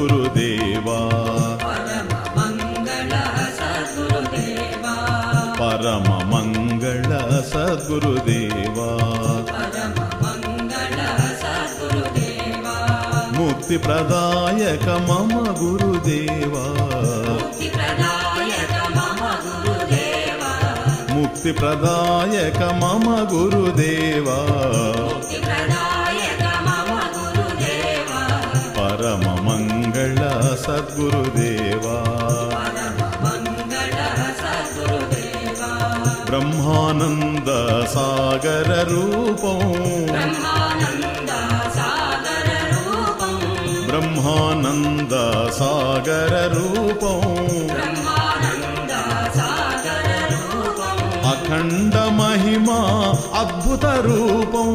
సద్గురుదేవా పరమ మంగళ సద్గురుదేవా ముక్తి ప్రదాయక మమ గురుదేవా ముక్తి ప్రదాయక మమ గురుదేవా పరమ మంగళ సద్గురుదేవా బ్రహ్మానంద సాగర రూపం బ్రహ్మానంద సాగర రూపం అఖండ మహిమా అద్భుత రూపం